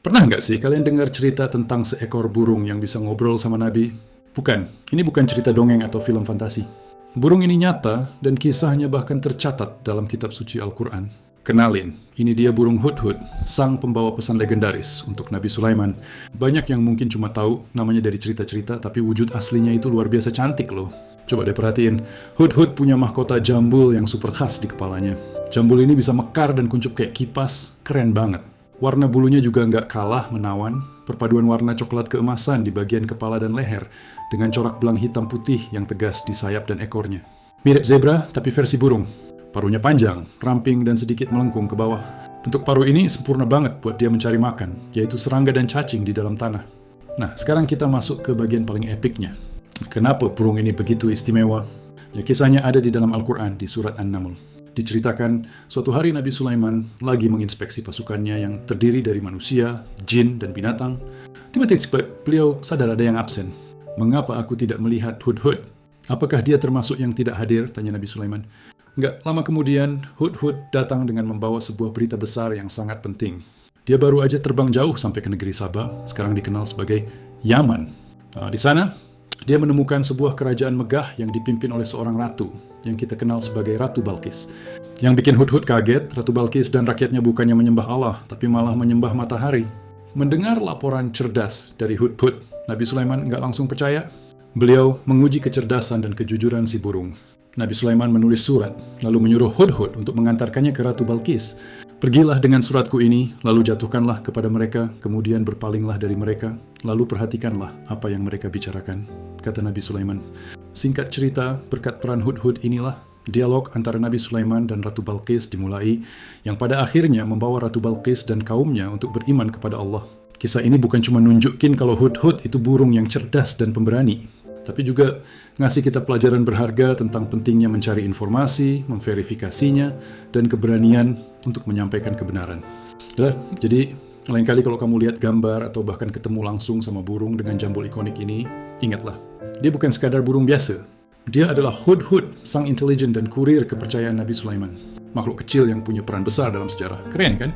Pernah nggak sih kalian dengar cerita tentang seekor burung yang bisa ngobrol sama Nabi? Bukan, ini bukan cerita dongeng atau film fantasi. Burung ini nyata dan kisahnya bahkan tercatat dalam kitab suci Al-Quran. Kenalin, ini dia burung Hudhud, sang pembawa pesan legendaris untuk Nabi Sulaiman. Banyak yang mungkin cuma tahu namanya dari cerita-cerita, tapi wujud aslinya itu luar biasa cantik loh. Coba deh perhatiin, Hudhud punya mahkota jambul yang super khas di kepalanya. Jambul ini bisa mekar dan kuncup kayak kipas, keren banget. Warna bulunya juga nggak kalah menawan, perpaduan warna coklat keemasan di bagian kepala dan leher, dengan corak belang hitam putih yang tegas di sayap dan ekornya. Mirip zebra, tapi versi burung. Paruhnya panjang, ramping, dan sedikit melengkung ke bawah. Bentuk paruh ini sempurna banget buat dia mencari makan, yaitu serangga dan cacing di dalam tanah. Nah, sekarang kita masuk ke bagian paling epiknya. Kenapa burung ini begitu istimewa? Ya, kisahnya ada di dalam Al-Quran, di surat An-Naml. Diceritakan, suatu hari Nabi Sulaiman lagi menginspeksi pasukannya yang terdiri dari manusia, jin, dan binatang. Tiba-tiba beliau sadar ada yang absen. Mengapa aku tidak melihat Hudhud? Apakah dia termasuk yang tidak hadir? Tanya Nabi Sulaiman. Nggak lama kemudian, Hudhud datang dengan membawa sebuah berita besar yang sangat penting. Dia baru aja terbang jauh sampai ke negeri Sabah, sekarang dikenal sebagai Yaman. Di sana, dia menemukan sebuah kerajaan megah yang dipimpin oleh seorang ratu, yang kita kenal sebagai Ratu Balkis. Yang bikin Hudhud kaget, Ratu Balkis dan rakyatnya bukannya menyembah Allah, tapi malah menyembah matahari. Mendengar laporan cerdas dari Hudhud, Nabi Sulaiman nggak langsung percaya. Beliau menguji kecerdasan dan kejujuran si burung. Nabi Sulaiman menulis surat, lalu menyuruh Hudhud untuk mengantarkannya ke Ratu Balkis. Pergilah dengan suratku ini, lalu jatuhkanlah kepada mereka, kemudian berpalinglah dari mereka, lalu perhatikanlah apa yang mereka bicarakan, kata Nabi Sulaiman. Singkat cerita, berkat peran Hudhud inilah, dialog antara Nabi Sulaiman dan Ratu Balkis dimulai, yang pada akhirnya membawa Ratu Balkis dan kaumnya untuk beriman kepada Allah. Kisah ini bukan cuma nunjukin kalau Hudhud itu burung yang cerdas dan pemberani, tapi juga ngasih kita pelajaran berharga tentang pentingnya mencari informasi, memverifikasinya, dan keberanian untuk menyampaikan kebenaran. Jadi, lain kali kalau kamu lihat gambar atau bahkan ketemu langsung sama burung dengan jambul ikonik ini, ingatlah, dia bukan sekadar burung biasa. Dia adalah Hudhud, sang intelijen dan kurir kepercayaan Nabi Sulaiman. Makhluk kecil yang punya peran besar dalam sejarah. Keren kan?